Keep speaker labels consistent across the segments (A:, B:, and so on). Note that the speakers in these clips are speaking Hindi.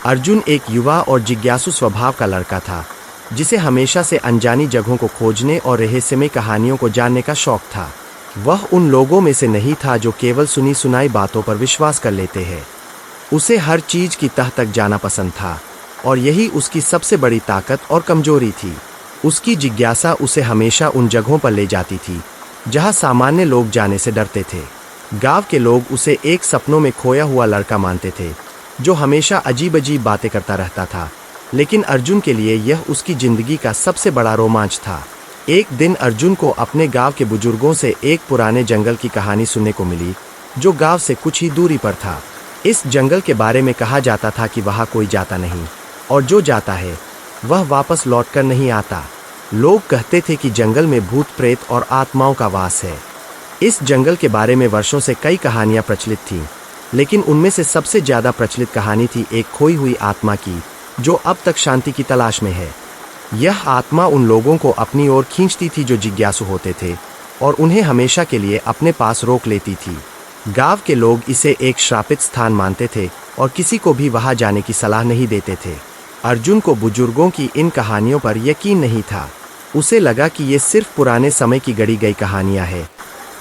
A: अर्जुन एक युवा और जिज्ञासु स्वभाव का लड़का था, जिसे हमेशा से अनजानी जगहों को खोजने और रहस्यमय कहानियों को जानने का शौक था। वह उन लोगों में से नहीं था जो केवल सुनी सुनाई बातों पर विश्वास कर लेते हैं। उसे हर चीज की तह तक जाना पसंद था, और यही उसकी सबसे बड़ी ताकत और कमजोरी थी। उसकी जिज्ञासा उसे हमेशा उन जगहों पर ले जाती थी जहां सामान्य लोग जाने से डरते थे। गांव के लोग उसे एक सपनों में खोया हुआ लड़का मानते थे, जो हमेशा अजीब अजीब बातें करता रहता था, लेकिन अर्जुन के लिए यह उसकी जिंदगी का सबसे बड़ा रोमांच था। एक दिन अर्जुन को अपने गांव के बुजुर्गों से एक पुराने जंगल की कहानी सुनने को मिली, जो गांव से कुछ ही दूरी पर था। इस जंगल के बारे में कहा जाता था कि वहां कोई जाता नहीं, और जो जाता है वह वापस लौटकर नहीं आता। लोग कहते थे कि जंगल में भूत प्रेत और आत्माओं का वास है। इस जंगल के बारे में वर्षों से कई कहानियां प्रचलित थीं, लेकिन उनमें से सबसे ज्यादा प्रचलित कहानी थी एक खोई हुई आत्मा की, जो अब तक शांति की तलाश में है। यह आत्मा उन लोगों को अपनी ओर खींचती थी जो जिज्ञासु होते थे, और उन्हें हमेशा के लिए अपने पास रोक लेती थी। गांव के लोग इसे एक श्रापित स्थान मानते थे और किसी को भी वहां जाने की सलाह नहीं देते थे। अर्जुन को बुजुर्गों की इन कहानियों पर यकीन नहीं था। उसे लगा कि ये सिर्फ पुराने समय की गढ़ी गई कहानियां हैं,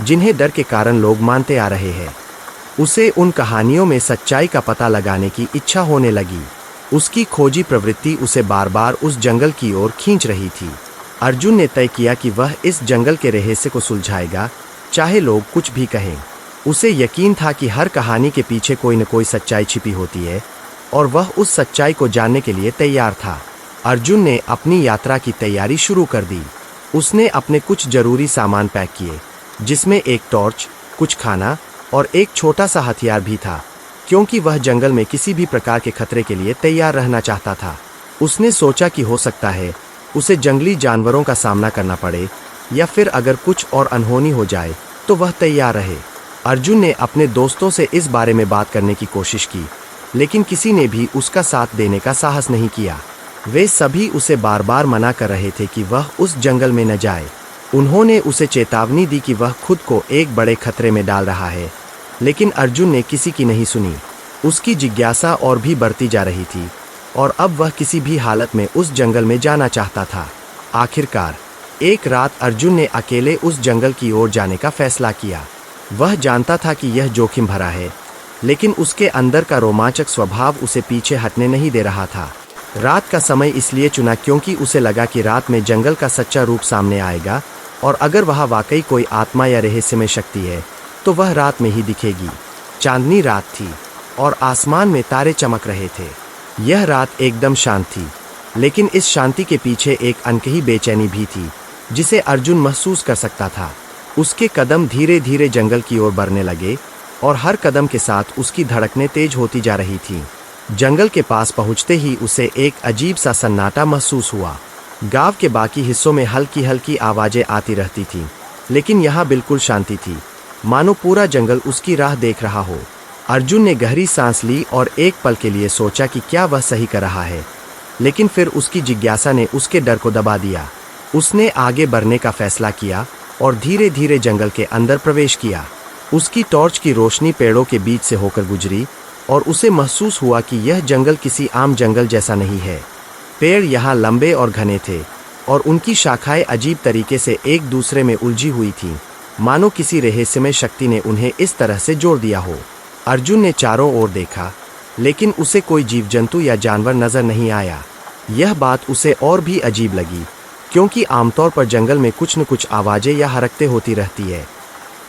A: जिन्हें डर के कारण लोग मानते आ रहे हैं। उसे उन कहानियों में सच्चाई का पता लगाने की इच्छा होने लगी। उसकी खोजी प्रवृत्ति उसे बार बार उस जंगल की ओर खींच रही थी। अर्जुन ने तय किया कि वह इस जंगल के रहस्य को सुलझाएगा, चाहे लोग कुछ भी कहें। उसे यकीन था कि हर कहानी के पीछे कोई न कोई सच्चाई छिपी होती है, और वह उस सच्चाई को जानने के लिए तैयार था। अर्जुन ने अपनी यात्रा की तैयारी शुरू कर दी। उसने अपने कुछ जरूरी सामान पैक किए, जिसमें एक टॉर्च, कुछ खाना और एक छोटा सा हथियार भी था, क्योंकि वह जंगल में किसी भी प्रकार के खतरे के लिए तैयार रहना चाहता था। उसने सोचा कि हो सकता है उसे जंगली जानवरों का सामना करना पड़े, या फिर अगर कुछ और अनहोनी हो जाए तो वह तैयार रहे। अर्जुन ने अपने दोस्तों से इस बारे में बात करने की कोशिश की, लेकिन किसी ने भी उसका साथ देने का साहस नहीं किया। वे सभी उसे बार बार मना कर रहे थे कि वह उस जंगल में न जाए। उन्होंने उसे चेतावनी दी कि वह खुद को एक बड़े खतरे में डाल रहा है, लेकिन अर्जुन ने किसी की नहीं सुनी। उसकी जिज्ञासा और भी बढ़ती जा रही थी, और अब वह किसी भी हालत में उस जंगल में जाना चाहता था। आखिरकार एक रात अर्जुन ने अकेले उस जंगल की ओर जाने का फैसला किया। वह जानता था कि यह जोखिम भरा है, लेकिन उसके अंदर का रोमांचक स्वभाव उसे पीछे हटने नहीं दे रहा था। रात का समय इसलिए चुना क्योंकि उसे लगा कि रात में जंगल का सच्चा रूप सामने आएगा, और अगर वहां वाकई कोई आत्मा या रहस्यमय शक्ति है तो वह रात में ही दिखेगी। चांदनी रात थी और आसमान में तारे चमक रहे थे। यह रात एकदम शांत थी, लेकिन इस शांति के पीछे एक अनकही बेचैनी भी थी, जिसे अर्जुन महसूस कर सकता था। उसके कदम धीरे धीरे जंगल की ओर बढ़ने लगे, और हर कदम के साथ उसकी धड़कनें तेज होती जा रही थीं। जंगल के पास पहुंचते ही उसे एक अजीब सा सन्नाटा महसूस हुआ। गांव के बाकी हिस्सों में हल्की हल्की आवाजें आती रहती थीं, लेकिन यहाँ बिल्कुल शांति थी, मानो पूरा जंगल उसकी राह देख रहा हो। अर्जुन ने गहरी सांस ली और एक पल के लिए सोचा कि क्या वह सही कर रहा है, लेकिन फिर उसकी जिज्ञासा ने उसके डर को दबा दिया। उसने आगे बढ़ने का फैसला किया और धीरे धीरे जंगल के अंदर प्रवेश किया। उसकी टॉर्च की रोशनी पेड़ों के बीच से होकर गुजरी, और उसे महसूस हुआ कि यह जंगल किसी आम जंगल जैसा नहीं है। पेड़ यहाँ लंबे और घने थे, और उनकी शाखाएं अजीब तरीके से एक दूसरे में उलझी हुई थीं, मानो किसी रहस्यमय शक्ति ने उन्हें इस तरह से जोड़ दिया हो। अर्जुन ने चारों ओर देखा, लेकिन उसे कोई जीव जंतु या जानवर नजर नहीं आया। यह बात उसे और भी अजीब लगी, क्योंकि आमतौर पर जंगल में कुछ न कुछ आवाजें या हरकतें होती रहती है।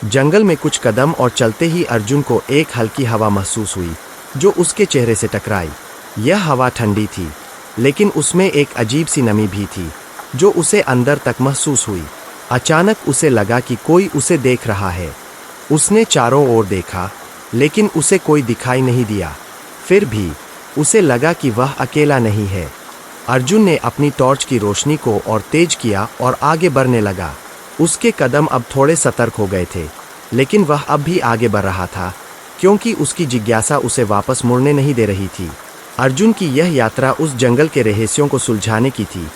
A: जंगल में कुछ कदम और चलते ही अर्जुन को एक हल्की हवा महसूस हुई, जो उसके चेहरे से टकराई। यह हवा ठंडी थी, लेकिन उसमें एक अजीब सी नमी भी थी, जो उसे अंदर तक महसूस हुई। अचानक उसे लगा कि कोई उसे देख रहा है। उसने चारों ओर देखा, लेकिन उसे कोई दिखाई नहीं दिया। फिर भी उसे लगा कि वह अकेला नहीं है। अर्जुन ने अपनी टॉर्च की रोशनी को और तेज किया और आगे बढ़ने लगा। उसके कदम अब थोड़े सतर्क हो गए थे, लेकिन वह अब भी आगे बढ़ रहा था, क्योंकि उसकी जिज्ञासा उसे वापस मुड़ने नहीं दे रही थी। अर्जुन की यह यात्रा उस जंगल के रहस्यों को सुलझाने की थी,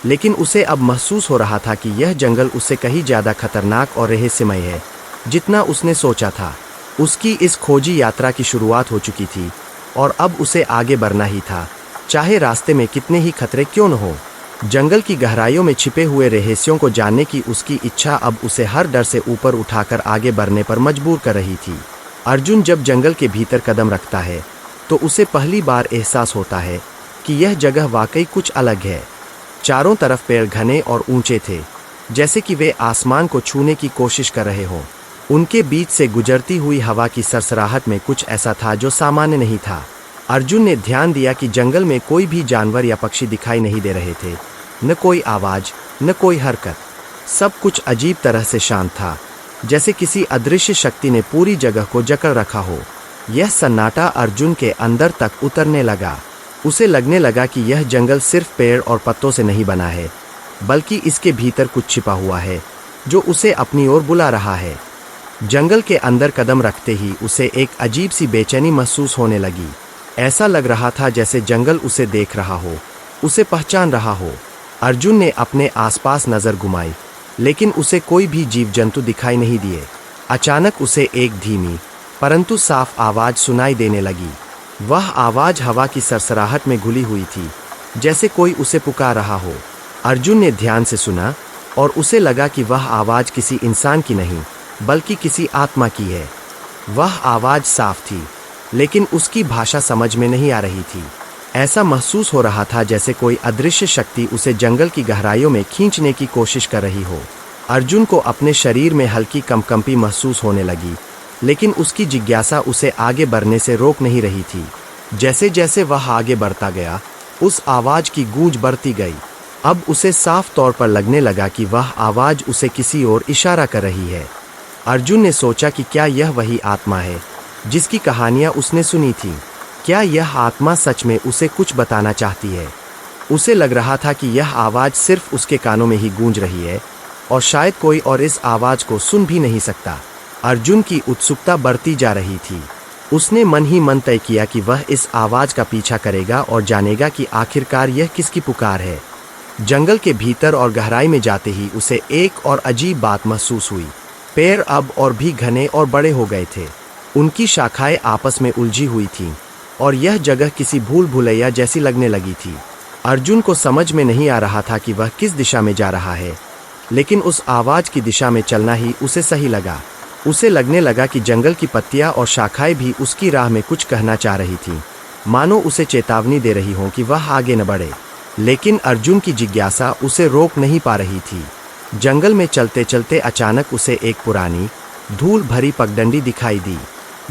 A: लेकिन उसे अब महसूस हो रहा था कि यह जंगल उससे कहीं ज्यादा खतरनाक और रहस्यमय है, जितना उसने सोचा था। उसकी इस खोजी यात्रा की शुरुआत हो चुकी थी, और अब उसे आगे बढ़ना ही था, चाहे रास्ते में कितने ही खतरे क्यों न हो। जंगल की गहराइयों में छिपे हुए रहस्यों को जानने की उसकी इच्छा अब उसे हर डर से ऊपर उठाकर आगे बढ़ने पर मजबूर कर रही थी। अर्जुन जब जंगल के भीतर कदम रखता है तो उसे पहली बार एहसास होता है कि यह जगह वाकई कुछ अलग है। चारों तरफ पेड़ घने और ऊंचे थे, जैसे कि वे आसमान को छूने की कोशिश कर रहे हों। उनके बीच से गुजरती हुई हवा की सरसराहट में कुछ ऐसा था जो सामान्य नहीं था। अर्जुन ने ध्यान दिया कि जंगल में कोई भी जानवर या पक्षी दिखाई नहीं दे रहे थे, न कोई आवाज, न कोई हरकत। सब कुछ अजीब तरह से शांत था, जैसे किसी अदृश्य शक्ति ने पूरी जगह को जकड़ रखा हो। यह सन्नाटा अर्जुन के अंदर तक उतरने लगा। उसे लगने लगा कि यह जंगल सिर्फ पेड़ और पत्तों से नहीं बना है, बल्कि इसके भीतर कुछ छिपा हुआ है जो उसे अपनी ओर बुला रहा है। जंगल के अंदर कदम रखते ही उसे एक अजीब सी बेचैनी महसूस होने लगी। ऐसा लग रहा था जैसे जंगल उसे देख रहा हो, उसे पहचान रहा हो। अर्जुन ने अपने आसपास नजर घुमाई, लेकिन उसे कोई भी जीव जंतु दिखाई नहीं दिए। अचानक उसे एक धीमी परंतु साफ आवाज सुनाई देने लगी। वह आवाज हवा की सरसराहट में घुली हुई थी, जैसे कोई उसे पुकार रहा हो। अर्जुन ने ध्यान से सुना और उसे लगा कि वह आवाज किसी इंसान की नहीं, बल्कि किसी आत्मा की है। वह आवाज साफ थी, लेकिन उसकी भाषा समझ में नहीं आ रही थी। ऐसा महसूस हो रहा था जैसे कोई अदृश्य शक्ति उसे जंगल की गहराइयों में खींचने की कोशिश कर रही हो। अर्जुन को अपने शरीर में हल्की कंपकंपी महसूस होने लगी, लेकिन उसकी जिज्ञासा उसे आगे बढ़ने से रोक नहीं रही थी। जैसे जैसे वह आगे बढ़ता गया, उस आवाज की गूंज बढ़ती गई। अब उसे साफ तौर पर लगने लगा कि वह आवाज उसे किसी ओर इशारा कर रही है। अर्जुन ने सोचा कि क्या यह वही आत्मा है जिसकी कहानियां उसने सुनी थी? क्या यह आत्मा सच में उसे कुछ बताना चाहती है? उसे लग रहा था कि यह आवाज सिर्फ उसके कानों में ही गूंज रही है और शायद कोई और इस आवाज को सुन भी नहीं सकता। अर्जुन की उत्सुकता बढ़ती जा रही थी। उसने मन ही मन तय किया कि वह इस आवाज का पीछा करेगा और जानेगा कि आखिरकार यह किसकी पुकार है। जंगल के भीतर और गहराई में जाते ही उसे एक और अजीब बात महसूस हुई। पेड़ अब और भी घने और बड़े हो गए थे। उनकी शाखाएं आपस में उलझी हुई थीं और यह जगह किसी भूल भुलैया जैसी लगने लगी थी। अर्जुन को समझ में नहीं आ रहा था कि वह किस दिशा में जा रहा है, लेकिन उस आवाज की दिशा में चलना ही उसे सही लगा। उसे लगने लगा कि जंगल की पत्तियां और शाखाएं भी उसकी राह में कुछ कहना चाह रही थीं, मानो उसे चेतावनी दे रही हों कि वह आगे न बढ़े। लेकिन अर्जुन की जिज्ञासा उसे रोक नहीं पा रही थी। जंगल में चलते चलते अचानक उसे एक पुरानी धूल भरी पगडंडी दिखाई दी।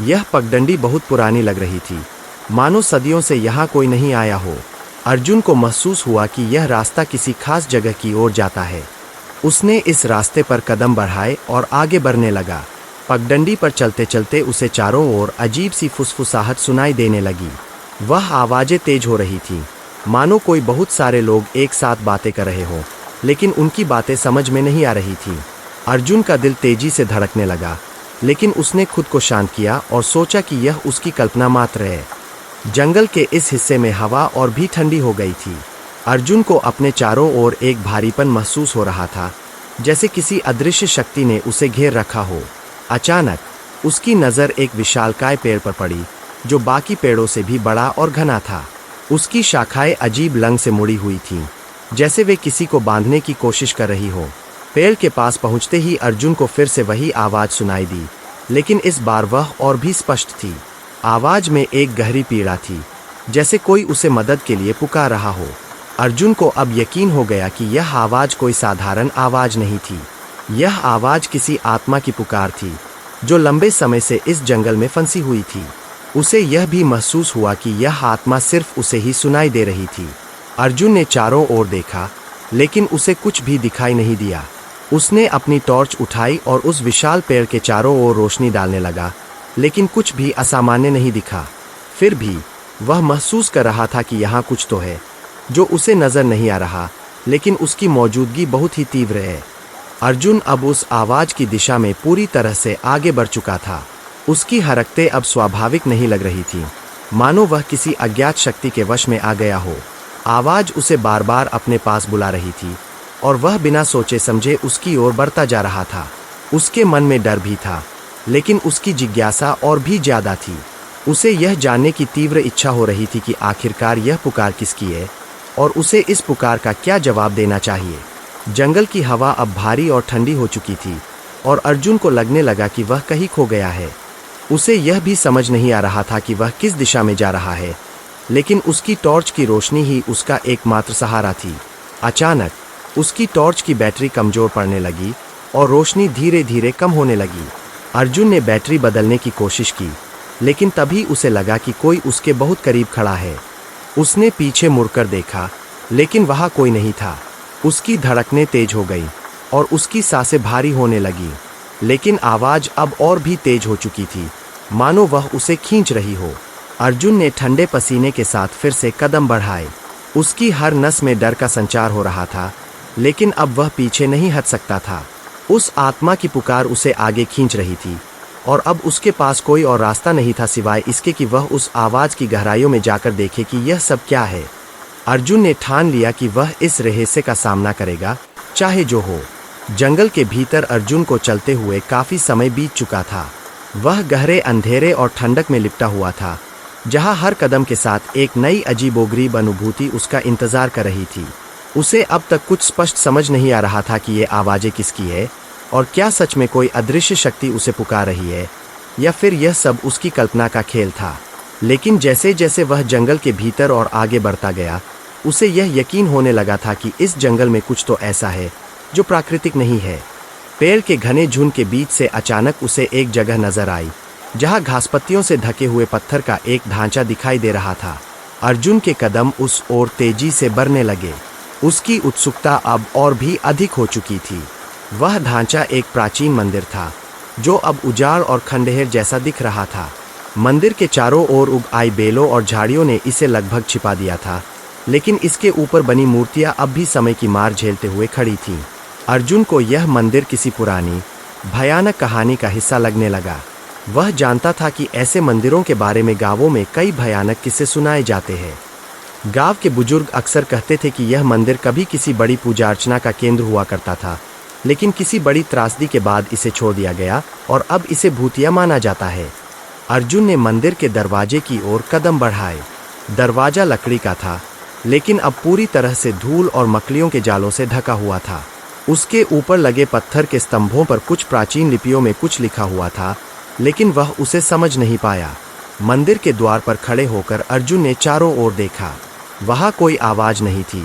A: यह पगडंडी बहुत पुरानी लग रही थी, मानो सदियों से यहाँ कोई नहीं आया हो। अर्जुन को महसूस हुआ कि यह रास्ता किसी खास जगह की ओर जाता है। उसने इस रास्ते पर कदम बढ़ाए और आगे बढ़ने लगा। पगडंडी पर चलते चलते उसे चारों ओर अजीब सी फुसफुसाहट सुनाई देने लगी। वह आवाजें तेज हो रही थीं, मानो कोई बहुत सारे लोग एक साथ बातें कर रहे हों, लेकिन उनकी बातें समझ में नहीं आ रही थीं। अर्जुन का दिल तेजी से धड़कने लगा, लेकिन उसने खुद को शांत किया और सोचा कि यह उसकी कल्पना मात्र है। जंगल के इस हिस्से में हवा और भी ठंडी हो गई थी। अर्जुन को अपने चारों ओर एक भारीपन महसूस हो रहा था, जैसे किसी अदृश्य शक्ति ने उसे घेर रखा हो। अचानक उसकी नज़र एक विशालकाय पेड़ पर पड़ी, जो बाकी पेड़ों से भी बड़ा और घना था। उसकी शाखाएं अजीब लंग से मुड़ी हुई थीं, जैसे वे किसी को बांधने की कोशिश कर रही हो। पेड़ के पास पहुंचते ही अर्जुन को फिर से वही आवाज सुनाई दी, लेकिन इस बार वह और भी स्पष्ट थी। आवाज में एक गहरी पीड़ा थी, जैसे कोई उसे मदद के लिए पुकार रहा हो। अर्जुन को अब यकीन हो गया कि यह आवाज कोई साधारण आवाज नहीं थी। यह आवाज किसी आत्मा की पुकार थी, जो लंबे समय से इस जंगल में फंसी हुई थी। उसे यह भी महसूस हुआ कि यह आत्मा सिर्फ उसे ही सुनाई दे रही थी। अर्जुन ने चारों ओर देखा, लेकिन उसे कुछ भी दिखाई नहीं दिया। उसने अपनी टॉर्च उठाई और उस विशाल पेड़ के चारों ओर रोशनी डालने लगा, लेकिन कुछ भी असामान्य नहीं दिखा। फिर भी वह महसूस कर रहा था कि यहाँ कुछ तो है, जो उसे नजर नहीं आ रहा, लेकिन उसकी मौजूदगी बहुत ही तीव्र है। अर्जुन अब उस आवाज की दिशा में पूरी तरह से आगे बढ़ चुका था। उसकी हरकतें अब स्वाभाविक नहीं लग रही थीं, मानो वह किसी अज्ञात शक्ति के वश में आ गया हो। आवाज उसे बार बार अपने पास बुला रही थी और वह बिना सोचे समझे उसकी ओर बढ़ता जा रहा था। उसके मन में डर भी था, लेकिन उसकी जिज्ञासा और भी ज्यादा थी। उसे यह जानने की तीव्र इच्छा हो रही थी कि आखिरकार यह पुकार किसकी है और उसे इस पुकार का क्या जवाब देना चाहिए। जंगल की हवा अब भारी और ठंडी हो चुकी थी और अर्जुन को लगने लगा कि वह कहीं खो गया है। उसे यह भी समझ नहीं आ रहा था कि वह किस दिशा में जा रहा है, लेकिन उसकी टॉर्च की रोशनी ही उसका एकमात्र सहारा थी। अचानक उसकी टॉर्च की बैटरी कमजोर पड़ने लगी और रोशनी धीरे धीरे कम होने लगी। अर्जुन ने बैटरी बदलने की कोशिश की, लेकिन तभी उसे लगा कि कोई उसके बहुत करीब खड़ा है। उसने पीछे मुड़कर देखा, लेकिन वहां कोई नहीं था। उसकी धड़कनें तेज हो गई और उसकी सांसें भारी होने लगी, लेकिन आवाज अब और भी तेज हो चुकी थी, मानो वह उसे खींच रही हो। अर्जुन ने ठंडे पसीने के साथ फिर से कदम बढ़ाए। उसकी हर नस में डर का संचार हो रहा था, लेकिन अब वह पीछे नहीं हट सकता था। उस आत्मा की पुकार उसे आगे खींच रही थी और अब उसके पास कोई और रास्ता नहीं था सिवाय इसके कि वह उस आवाज की गहराइयों में जाकर देखे कि यह सब क्या है। अर्जुन ने ठान लिया कि वह इस रहस्य का सामना करेगा, चाहे जो हो। जंगल के भीतर अर्जुन को चलते हुए काफी समय बीत चुका था। वह गहरे अंधेरे और ठंडक में लिपटा हुआ था, जहां हर कदम के साथ एक नई अजीबोगरीब अनुभूति उसका इंतजार कर रही थी। उसे अब तक कुछ स्पष्ट समझ नहीं आ रहा था कि ये आवाजें किसकी है और क्या सच में कोई अदृश्य शक्ति उसे पुकार रही है या फिर यह सब उसकी कल्पना का खेल था। लेकिन जैसे जैसे वह जंगल के भीतर और आगे बढ़ता गया, उसे यह यकीन होने लगा था कि इस जंगल में कुछ तो ऐसा है जो प्राकृतिक नहीं है। पेड़ के घने झुंड के बीच से अचानक उसे एक जगह नजर आई, जहां घासपत्तियों से ढके हुए पत्थर का एक ढांचा दिखाई दे रहा था। अर्जुन के कदम उस ओर तेजी से बढ़ने लगे। उसकी उत्सुकता अब और भी अधिक हो चुकी थी। वह ढांचा एक प्राचीन मंदिर था, जो अब उजाड़ और खंडहर जैसा दिख रहा था। मंदिर के चारों ओर उग आई बेलों और झाड़ियों ने इसे लगभग छिपा दिया था, लेकिन इसके ऊपर बनी मूर्तियां अब भी समय की मार झेलते हुए खड़ी थीं। अर्जुन को यह मंदिर किसी पुरानी, भयानक कहानी का हिस्सा लगने लगा। वह जानता था कि ऐसे मंदिरों के बारे में गांवों में कई भयानक किस्से सुनाए जाते हैं। गांव के बुजुर्ग अक्सर कहते थे कि यह मंदिर कभी किसी बड़ी पूजा अर्चना का केंद्र हुआ करता था, लेकिन किसी बड़ी त्रासदी के बाद इसे छोड़ दिया गया और अब इसे भूतिया माना जाता है। अर्जुन ने मंदिर के दरवाजे की ओर कदम बढ़ाए। दरवाजा लकड़ी का था, लेकिन अब पूरी तरह से धूल और मकड़ियों के जालों से ढका हुआ था। उसके ऊपर लगे पत्थर के स्तंभों पर कुछ प्राचीन लिपियों में कुछ लिखा हुआ था, लेकिन वह उसे समझ नहीं पाया। मंदिर के द्वार पर खड़े होकर अर्जुन ने चारों ओर देखा। वहां कोई आवाज नहीं थी,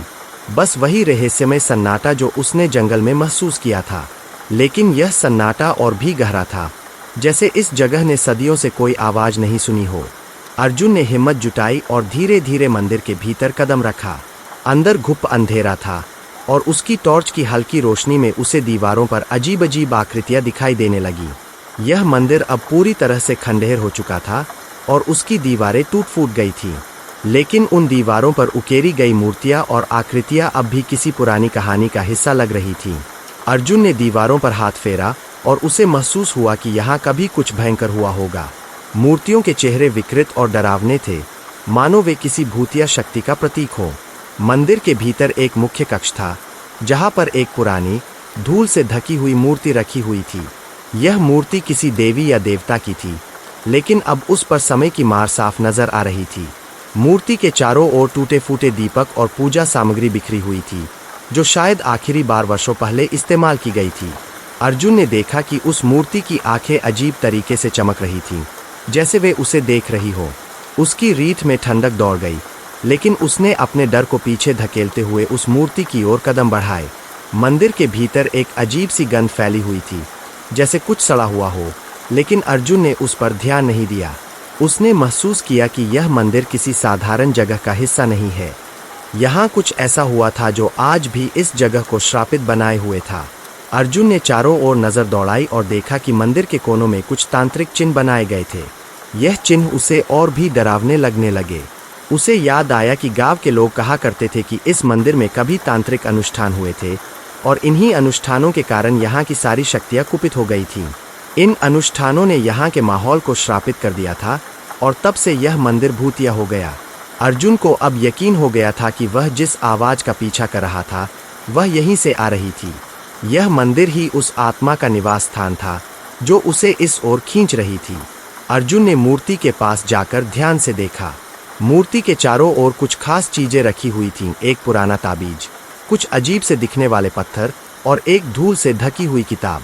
A: बस वही रहस्यमय सन्नाटा जो उसने जंगल में महसूस किया था। लेकिन यह सन्नाटा और भी गहरा था, जैसे इस जगह ने सदियों से कोई आवाज नहीं सुनी हो। अर्जुन ने हिम्मत जुटाई और धीरे धीरे मंदिर के भीतर कदम रखा। अंदर घुप अंधेरा था और उसकी टॉर्च की हल्की रोशनी में उसे दीवारों पर अजीब अजीब आकृतियां दिखाई देने लगी। यह मंदिर अब पूरी तरह से खंडहर हो चुका था और उसकी दीवारें टूट फूट गई थीं, लेकिन उन दीवारों पर उकेरी गई मूर्तियां और आकृतियां अब भी किसी पुरानी कहानी का हिस्सा लग रही थीं। अर्जुन ने दीवारों पर हाथ फेरा और उसे महसूस हुआ कि यहाँ कभी कुछ भयंकर हुआ होगा। मूर्तियों के चेहरे विकृत और डरावने थे, मानो वे किसी भूतिया शक्ति का प्रतीक हो। मंदिर के भीतर एक मुख्य कक्ष था, जहाँ पर एक पुरानी, धूल से ढकी हुई मूर्ति रखी हुई थी। यह मूर्ति किसी देवी या देवता की थी, लेकिन अब उस पर समय की मार साफ नजर आ रही थी। मूर्ति के चारों ओर टूटे फूटे दीपक और पूजा सामग्री बिखरी हुई थी, जो शायद आखिरी बार वर्षों पहले इस्तेमाल की गई थी। अर्जुन ने देखा कि उस मूर्ति की आंखें अजीब तरीके से चमक रही थीं, जैसे वे उसे देख रही हो। उसकी रीठ में ठंडक दौड़ गई, लेकिन उसने अपने डर को पीछे धकेलते हुए उस मूर्ति की ओर कदम बढ़ाए। मंदिर के भीतर एक अजीब सी गंध फैली हुई थी, जैसे कुछ सड़ा हुआ हो, लेकिन अर्जुन ने उस पर ध्यान नहीं दिया। उसने महसूस किया कि यह मंदिर किसी साधारण जगह का हिस्सा नहीं है। यहाँ कुछ ऐसा हुआ था जो आज भी इस जगह को श्रापित बनाए हुए था। अर्जुन ने चारों ओर नजर दौड़ाई और देखा कि मंदिर के कोनों में कुछ तांत्रिक चिन्ह बनाए गए थे। यह चिन्ह उसे और भी डरावने लगने लगे। उसे याद आया कि गांव के लोग कहा करते थे कि इस मंदिर में कभी तांत्रिक अनुष्ठान हुए थे और इन्हीं अनुष्ठानों के कारण यहाँ की सारी शक्तियाँ कुपित हो गई थीं। इन अनुष्ठानों ने यहाँ के माहौल को श्रापित कर दिया था और तब से यह मंदिर भूतिया हो गया। अर्जुन को अब यकीन हो गया था कि वह जिस आवाज का पीछा कर रहा था, वह यहीं से आ रही थी। यह मंदिर ही उस आत्मा का निवास स्थान था जो उसे इस ओर खींच रही थी। अर्जुन ने मूर्ति के पास जाकर ध्यान से देखा। मूर्ति के चारों ओर कुछ खास चीजें रखी हुई थीं, एक पुराना ताबीज, कुछ अजीब से दिखने वाले पत्थर और एक धूल से ढकी हुई किताब।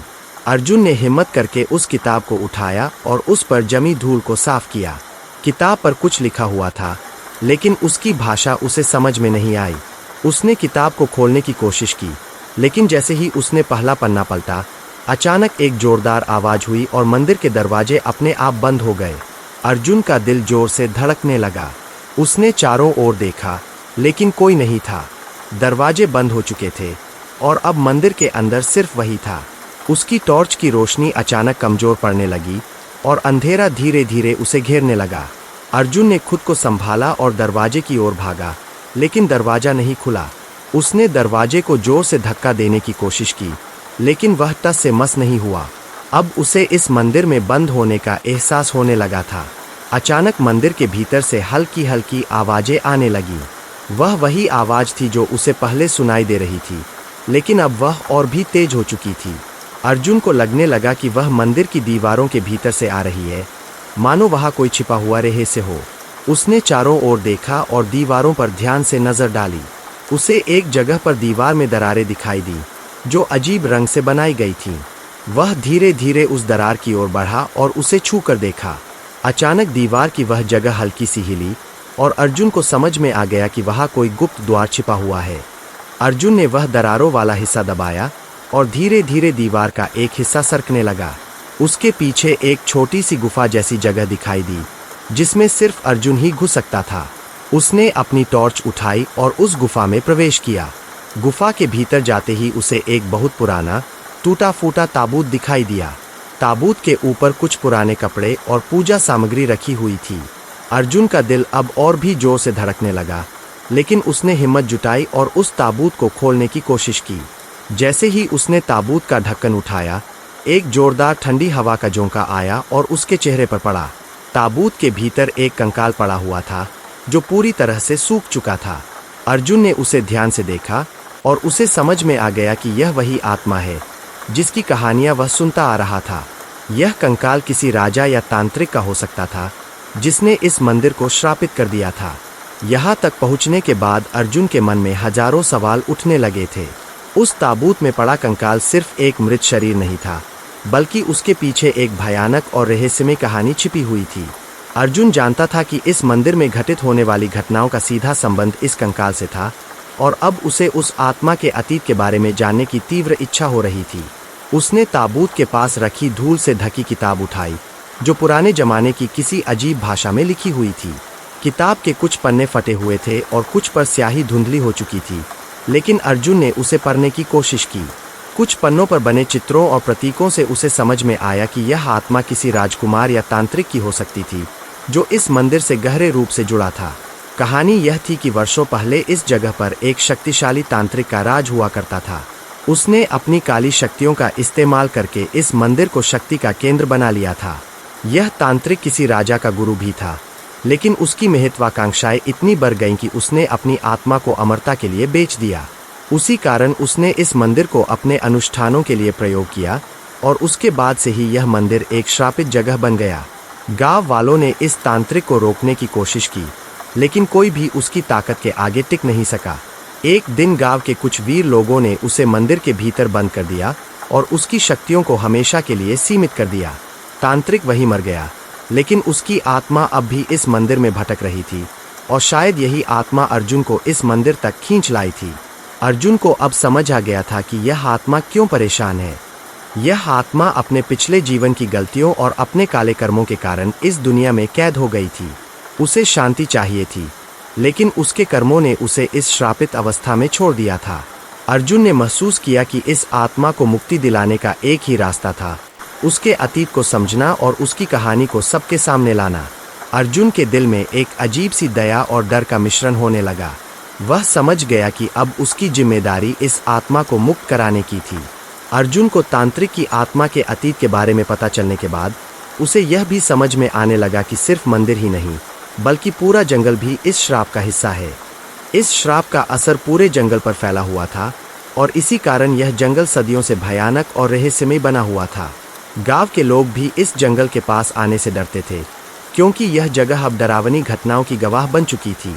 A: अर्जुन ने हिम्मत करके उस किताब को उठाया और उस पर जमी धूल को साफ किया। किताब पर कुछ लिखा हुआ था, लेकिन उसकी भाषा उसे समझ में नहीं आई। उसने किताब को खोलने की कोशिश की, लेकिन जैसे ही उसने पहला पन्ना पलटा, अचानक एक जोरदार आवाज हुई और मंदिर के दरवाजे अपने आप बंद हो गए। अर्जुन का दिल जोर से धड़कने लगा। उसने चारों ओर देखा, लेकिन कोई नहीं था। दरवाजे बंद हो चुके थे और अब मंदिर के अंदर सिर्फ वही था। उसकी टॉर्च की रोशनी अचानक कमजोर पड़ने लगी और अंधेरा धीरे धीरे उसे घेरने लगा। अर्जुन ने खुद को संभाला और दरवाजे की ओर भागा, लेकिन दरवाजा नहीं खुला। उसने दरवाजे को जोर से धक्का देने की कोशिश की, लेकिन वह टस से मस नहीं हुआ। अब उसे इस मंदिर में बंद होने का एहसास होने लगा था। अचानक मंदिर के भीतर से हल्की हल्की आवाजें आने लगीं। वह वही आवाज थी जो उसे पहले सुनाई दे रही थी, लेकिन अब वह और भी तेज हो चुकी थी। अर्जुन को लगने लगा कि वह मंदिर की दीवारों के भीतर से आ रही है, मानो वहाँ कोई छिपा हुआ रहस्य हो। उसने चारों ओर देखा और दीवारों पर ध्यान से नजर डाली। उसे एक जगह पर दीवार में दरारें दिखाई दी, जो अजीब रंग से बनाई गई थीं। वह धीरे धीरे उस दरार की ओर बढ़ा और उसे छू कर देखा। अचानक दीवार की वह जगह हल्की सी हिली और अर्जुन को समझ में आ गया कि वहाँ कोई गुप्त द्वार छिपा हुआ है। अर्जुन ने वह दरारों वाला हिस्सा दबाया और धीरे धीरे दीवार का एक हिस्सा सरकने लगा। उसके पीछे एक छोटी सी गुफा जैसी जगह दिखाई दी, जिसमें सिर्फ अर्जुन ही घुस सकता था। उसने अपनी टॉर्च उठाई और उस गुफा में प्रवेश किया। गुफा के भीतर जाते ही उसे एक बहुत पुराना टूटा फूटा ताबूत दिखाई दिया। ताबूत के ऊपर कुछ पुराने कपड़े और पूजा सामग्री रखी हुई थी। अर्जुन का दिल अब और भी जोर से धड़कने लगा, लेकिन उसने हिम्मत जुटाई और उस ताबूत को खोलने की कोशिश की। जैसे ही उसने ताबूत का ढक्कन उठाया, एक जोरदार ठंडी हवा का झोंका आया और उसके चेहरे पर पड़ा। ताबूत के भीतर एक कंकाल पड़ा हुआ था, जो पूरी तरह से सूख चुका था। अर्जुन ने उसे ध्यान से देखा और उसे समझ में आ गया कि यह वही आत्मा है जिसकी कहानियां वह सुनता आ रहा था। यह कंकाल किसी राजा या तांत्रिक का हो सकता था, जिसने इस मंदिर को श्रापित कर दिया था। यहाँ तक पहुँचने के बाद अर्जुन के मन में हजारों सवाल उठने लगे थे। उस ताबूत में पड़ा कंकाल सिर्फ एक मृत शरीर नहीं था, बल्कि उसके पीछे एक भयानक और रहस्यमय कहानी छिपी हुई थी। अर्जुन जानता था कि इस मंदिर में घटित होने वाली घटनाओं का सीधा संबंध इस कंकाल से था, और अब उसे उस आत्मा के अतीत के बारे में जानने की तीव्र इच्छा हो रही थी। उसने ताबूत के पास रखी धूल से ढकी किताब उठाई, जो पुराने जमाने की किसी अजीब भाषा में लिखी हुई थी। किताब के कुछ पन्ने फटे हुए थे और कुछ पर स्याही धुंधली हो चुकी थी, लेकिन अर्जुन ने उसे पढ़ने की कोशिश की। कुछ पन्नों पर बने चित्रों और प्रतीकों से उसे समझ में आया कि यह आत्मा किसी राजकुमार या तांत्रिक की हो सकती थी, जो इस मंदिर से गहरे रूप से जुड़ा था। कहानी यह थी कि वर्षों पहले इस जगह पर एक शक्तिशाली तांत्रिक का राज हुआ करता था। उसने अपनी काली शक्तियों का इस्तेमाल करके इस मंदिर को शक्ति का केंद्र बना लिया था। यह तांत्रिक किसी राजा का गुरु भी था, लेकिन उसकी महत्वाकांक्षाएं इतनी बढ़ गईं कि उसने अपनी आत्मा को अमरता के लिए बेच दिया। उसी कारण उसने इस मंदिर को अपने अनुष्ठानों के लिए प्रयोग किया, और उसके बाद से ही यह मंदिर एक श्रापित जगह बन गया। गांव वालों ने इस तांत्रिक को रोकने की कोशिश की, लेकिन कोई भी उसकी ताकत के आगे टिक नहीं सका। एक दिन गांव के कुछ वीर लोगों ने उसे मंदिर के भीतर बंद कर दिया और उसकी शक्तियों को हमेशा के लिए सीमित कर दिया। तांत्रिक वही मर गया, लेकिन उसकी आत्मा अब भी इस मंदिर में भटक रही थी, और शायद यही आत्मा अर्जुन को इस मंदिर तक खींच लाई थी। अर्जुन को अब समझ आ गया था कि यह आत्मा क्यों परेशान है। यह आत्मा अपने पिछले जीवन की गलतियों और अपने काले कर्मों के कारण इस दुनिया में कैद हो गई थी। उसे शांति चाहिए थी, लेकिन उसके कर्मों ने उसे इस श्रापित अवस्था में छोड़ दिया था। अर्जुन ने महसूस किया कि इस आत्मा को मुक्ति दिलाने का एक ही रास्ता था, उसके अतीत को समझना और उसकी कहानी को सबके सामने लाना। अर्जुन के दिल में एक अजीब सी दया और डर का मिश्रण होने लगा। वह समझ गया कि अब उसकी जिम्मेदारी इस आत्मा को मुक्त कराने की थी। अर्जुन को तांत्रिक की आत्मा के अतीत के बारे में पता चलने के बाद उसे यह भी समझ में आने लगा कि सिर्फ मंदिर ही नहीं, बल्कि पूरा जंगल भी इस श्राप का हिस्सा है। इस श्राप का असर पूरे जंगल पर फैला हुआ था, और इसी कारण यह जंगल सदियों से भयानक और रहस्यमय बना हुआ था। गांव के लोग भी इस जंगल के पास आने से डरते थे, क्योंकि यह जगह अब डरावनी घटनाओं की गवाह बन चुकी थी।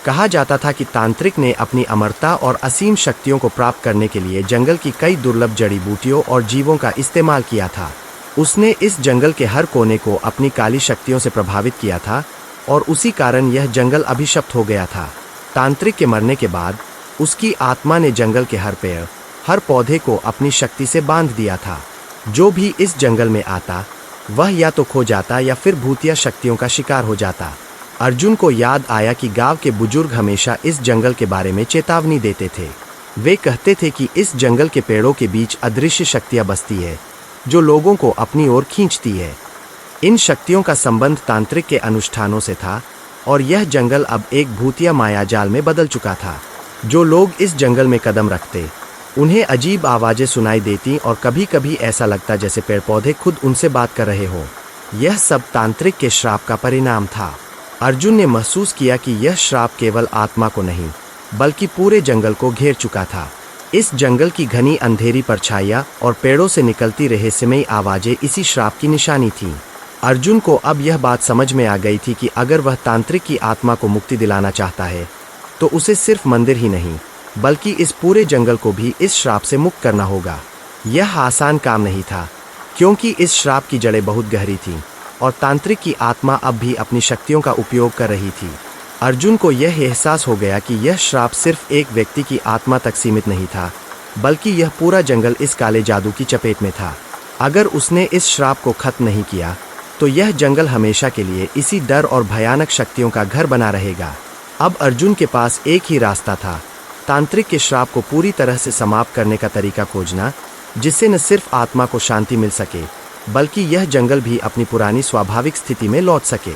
A: कहा जाता था कि तांत्रिक ने अपनी अमरता और असीम शक्तियों को प्राप्त करने के लिए जंगल की कई दुर्लभ जड़ी बूटियों और जीवों का इस्तेमाल किया था। उसने इस जंगल के हर कोने को अपनी काली शक्तियों से प्रभावित किया था और उसी कारण यह जंगल अभिशप्त हो गया था। तांत्रिक के मरने के बाद उसकी आत्मा ने जंगल के हर पेड़, हर पौधे को अपनी शक्ति से बांध दिया था। जो भी इस जंगल में आता वह या तो खो जाता या फिर भूतिया शक्तियों का शिकार हो जाता। अर्जुन को याद आया कि गांव के बुजुर्ग हमेशा इस जंगल के बारे में चेतावनी देते थे। वे कहते थे कि इस जंगल के पेड़ों के बीच अदृश्य शक्तियां बसती है, जो लोगों को अपनी ओर खींचती है। इन शक्तियों का संबंध तांत्रिक के अनुष्ठानों से था और यह जंगल अब एक भूतिया मायाजाल में बदल चुका था। जो लोग इस जंगल में कदम रखते उन्हें अजीब आवाजें सुनाई देती और कभी कभी ऐसा लगता जैसे पेड़ पौधे खुद उनसे बात कर रहे हो। यह सब तांत्रिक के श्राप का परिणाम था। अर्जुन ने महसूस किया कि यह श्राप केवल आत्मा को नहीं बल्कि पूरे जंगल को घेर चुका था। इस जंगल की घनी अंधेरी परछाइयां और पेड़ों से निकलती रहस्यमयी आवाजें इसी श्राप की निशानी थीं। अर्जुन को अब यह बात समझ में आ गई थी कि अगर वह तांत्रिक की आत्मा को मुक्ति दिलाना चाहता है तो उसे सिर्फ मंदिर ही नहीं बल्कि इस पूरे जंगल को भी इस श्राप से मुक्त करना होगा। यह आसान काम नहीं था, क्योंकि इस श्राप की जड़ें बहुत गहरी थीं और तांत्रिक की आत्मा अब भी अपनी शक्तियों का उपयोग कर रही थी। अर्जुन को यह एहसास हो गया कि यह श्राप सिर्फ एक व्यक्ति की आत्मा तक सीमित नहीं था, बल्कि यह पूरा जंगल इस काले जादू की चपेट में था। अगर उसने इस श्राप को खत्म नहीं किया तो यह जंगल हमेशा के लिए इसी डर और भयानक शक्तियों का घर बना रहेगा। अब अर्जुन के पास एक ही रास्ता था, तांत्रिक के श्राप को पूरी तरह से समाप्त करने का तरीका खोजना, जिससे न सिर्फ आत्मा को शांति मिल सके बल्कि यह जंगल भी अपनी पुरानी स्वाभाविक स्थिति में लौट सके।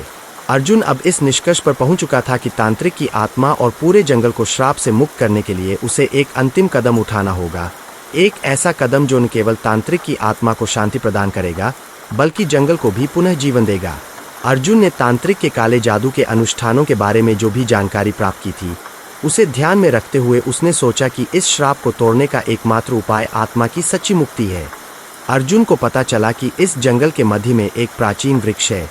A: अर्जुन अब इस निष्कर्ष पर पहुंच चुका था कि तांत्रिक की आत्मा और पूरे जंगल को श्राप से मुक्त करने के लिए उसे एक अंतिम कदम उठाना होगा। एक ऐसा कदम जो न केवल तांत्रिक की आत्मा को शांति प्रदान करेगा बल्कि जंगल को भी पुनः जीवन देगा। अर्जुन ने तांत्रिक के काले जादू के अनुष्ठानों के बारे में जो भी जानकारी प्राप्त की थी उसे ध्यान में रखते हुए उसने सोचा कि इस श्राप को तोड़ने का एकमात्र उपाय आत्मा की सच्ची मुक्ति है। अर्जुन को पता चला कि इस जंगल के मध्य में एक प्राचीन वृक्ष है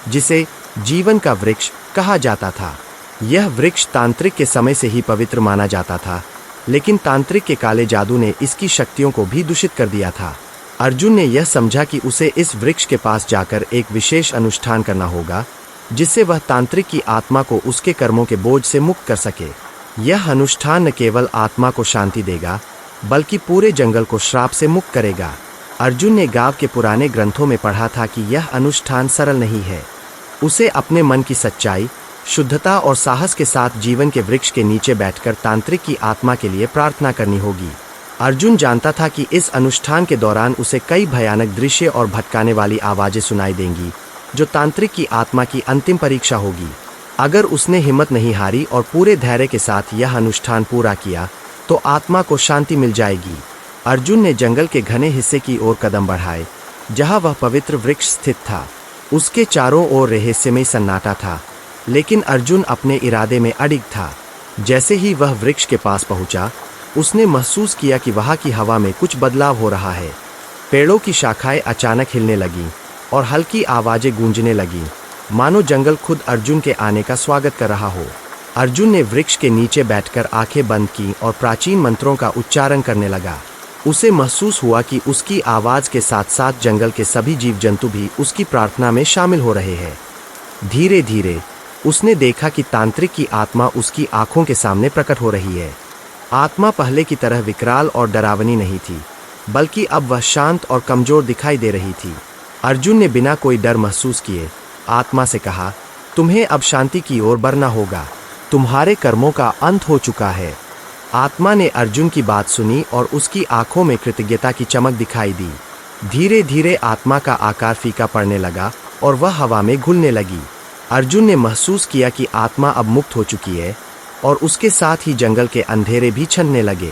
A: जिसे जीवन का वृक्ष कहा जाता था। यह वृक्ष तांत्रिक के समय से ही पवित्र माना जाता था, लेकिन तांत्रिक के काले जादू ने इसकी शक्तियों को भी दूषित कर दिया था। अर्जुन ने यह समझा कि उसे इस वृक्ष के पास जाकर एक विशेष अनुष्ठान करना होगा जिससे वह तांत्रिक की आत्मा को उसके कर्मों के बोझ से मुक्त कर सके। यह अनुष्ठान न केवल आत्मा को शांति देगा बल्कि पूरे जंगल को श्राप से मुक्त करेगा। अर्जुन ने गांव के पुराने ग्रंथों में पढ़ा था कि यह अनुष्ठान सरल नहीं है। उसे अपने मन की सच्चाई, शुद्धता और साहस के साथ जीवन के वृक्ष के नीचे बैठकर तांत्रिक की आत्मा के लिए प्रार्थना करनी होगी। अर्जुन जानता था कि इस अनुष्ठान के दौरान उसे कई भयानक दृश्य और भटकाने वाली आवाजें सुनाई देंगी, जो तांत्रिक की आत्मा की अंतिम परीक्षा होगी। अगर उसने हिम्मत नहीं हारी और पूरे धैर्य के साथ यह अनुष्ठान पूरा किया तो आत्मा को शांति मिल जाएगी। अर्जुन ने जंगल के घने हिस्से की ओर कदम बढ़ाए जहां वह पवित्र वृक्ष स्थित था। उसके चारों ओर रहस्यमय सन्नाटा था, लेकिन अर्जुन अपने इरादे में अडिग था। जैसे ही वह वृक्ष के पास पहुंचा, उसने महसूस किया कि वहां की हवा में कुछ बदलाव हो रहा है। पेड़ों की शाखाएं अचानक हिलने लगीं और हल्की आवाजें गूंजने लगीं, मानो जंगल खुद अर्जुन के आने का स्वागत कर रहा हो। अर्जुन ने वृक्ष के नीचे बैठकर आंखें बंद की और प्राचीन मंत्रों का उच्चारण करने लगा। उसे महसूस हुआ कि उसकी आवाज के साथ साथ जंगल के सभी जीव जंतु भी उसकी प्रार्थना में शामिल हो रहे हैं। धीरे धीरे उसने देखा कि तांत्रिक की आत्मा उसकी आंखों के सामने प्रकट हो रही है। आत्मा पहले की तरह विकराल और डरावनी नहीं थी, बल्कि अब वह शांत और कमजोर दिखाई दे रही थी। अर्जुन ने बिना कोई डर महसूस किए आत्मा से कहा, तुम्हें अब शांति की ओर बढ़ना होगा, तुम्हारे कर्मों का अंत हो चुका है। आत्मा ने अर्जुन की बात सुनी और उसकी आंखों में कृतज्ञता की चमक दिखाई दी। धीरे धीरे आत्मा का आकार फीका पड़ने लगा और वह हवा में घुलने लगी। अर्जुन ने महसूस किया कि आत्मा अब मुक्त हो चुकी है और उसके साथ ही जंगल के अंधेरे भी छनने लगे।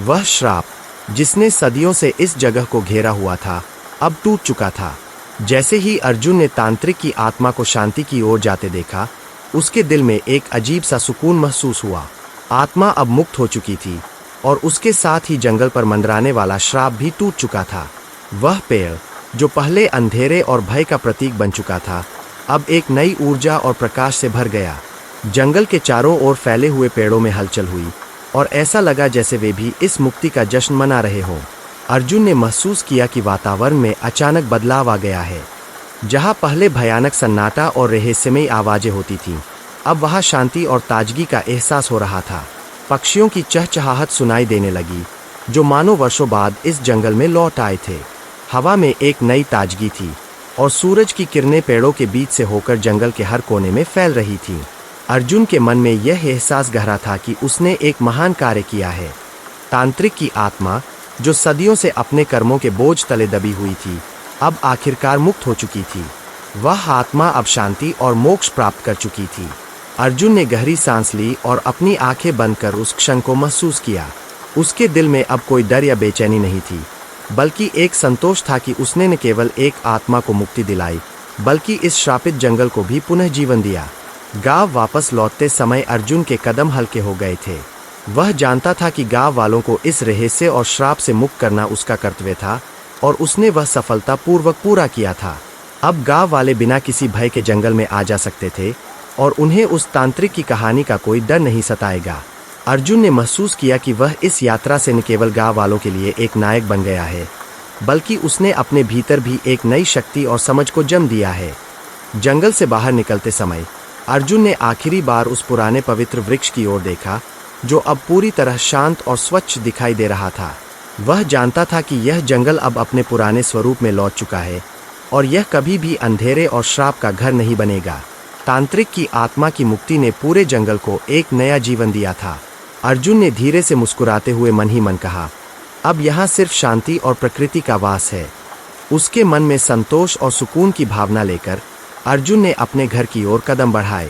A: वह श्राप जिसने सदियों से इस जगह को घेरा हुआ था, अब टूट चुका था। जैसे ही अर्जुन ने तांत्रिक की आत्मा को शांति की ओर जाते देखा, उसके दिल में एक अजीब सा सुकून महसूस हुआ। आत्मा अब मुक्त हो चुकी थी और उसके साथ ही जंगल पर मंडराने वाला श्राप भी टूट चुका था। वह पेड़ जो पहले अंधेरे और भय का प्रतीक बन चुका था, अब एक नई ऊर्जा और प्रकाश से भर गया। जंगल के चारों ओर फैले हुए पेड़ों में हलचल हुई और ऐसा लगा जैसे वे भी इस मुक्ति का जश्न मना रहे हों। अर्जुन ने महसूस किया कि वातावरण में अचानक बदलाव आ गया है। जहां पहले भयानक सन्नाटा और रहस्यमयी आवाजें होती थीं, अब वहां शांति और ताजगी का एहसास हो रहा था। पक्षियों की चहचहाहट सुनाई देने लगी, जो मानो वर्षों बाद इस जंगल में लौट आए थे। हवा में एक नई ताजगी थी और सूरज की किरणें पेड़ों के बीच से होकर जंगल के हर कोने में फैल रही थीं। अर्जुन के मन में यह एहसास गहरा था कि उसने एक महान कार्य किया है। तांत्रिक की आत्मा, जो सदियों से अपने कर्मों के बोझ तले दबी हुई थी, अब आखिरकार मुक्त हो चुकी थी। वह आत्मा अब शांति और मोक्ष प्राप्त कर चुकी थी। अर्जुन ने गहरी सांस ली और अपनी आंखें बंद कर उस क्षण को महसूस किया। उसके दिल में अब कोई डर या बेचैनी नहीं थी, बल्कि एक संतोष था कि उसने न केवल एक आत्मा को मुक्ति दिलाई, बल्कि इस श्रापित जंगल को भी पुनः जीवन दिया। गांव वापस लौटते समय अर्जुन के कदम हल्के हो गए थे। वह जानता था कि गांव वालों को इस रहस्य और श्राप से मुक्त करना उसका कर्तव्य था और उसने वह सफलतापूर्वक पूरा किया था। अब गांव वाले बिना किसी भय के जंगल में आ जा सकते थे और उन्हें उस तांत्रिक की कहानी का कोई डर नहीं सताएगा। अर्जुन ने महसूस किया कि वह इस यात्रा से न केवल गांव वालों के लिए एक नायक बन गया है, बल्कि उसने अपने भीतर भी एक नई शक्ति और समझ को जन्म दिया है। जंगल से बाहर निकलते समय अर्जुन ने आखिरी बार उस पुराने पवित्र वृक्ष की ओर देखा, जो अब पूरी तरह शांत और स्वच्छ दिखाई दे रहा था। वह जानता था कि यह जंगल अब अपने पुराने स्वरूप में लौट चुका है और यह कभी भी अंधेरे और श्राप का घर नहीं बनेगा। तांत्रिक की आत्मा की मुक्ति ने पूरे जंगल को एक नया जीवन दिया था। अर्जुन ने धीरे से मुस्कुराते हुए मन ही मन कहा, अब यहाँ सिर्फ शांति और प्रकृति का वास है। उसके मन में संतोष और सुकून की भावना लेकर अर्जुन ने अपने घर की ओर कदम बढ़ाए।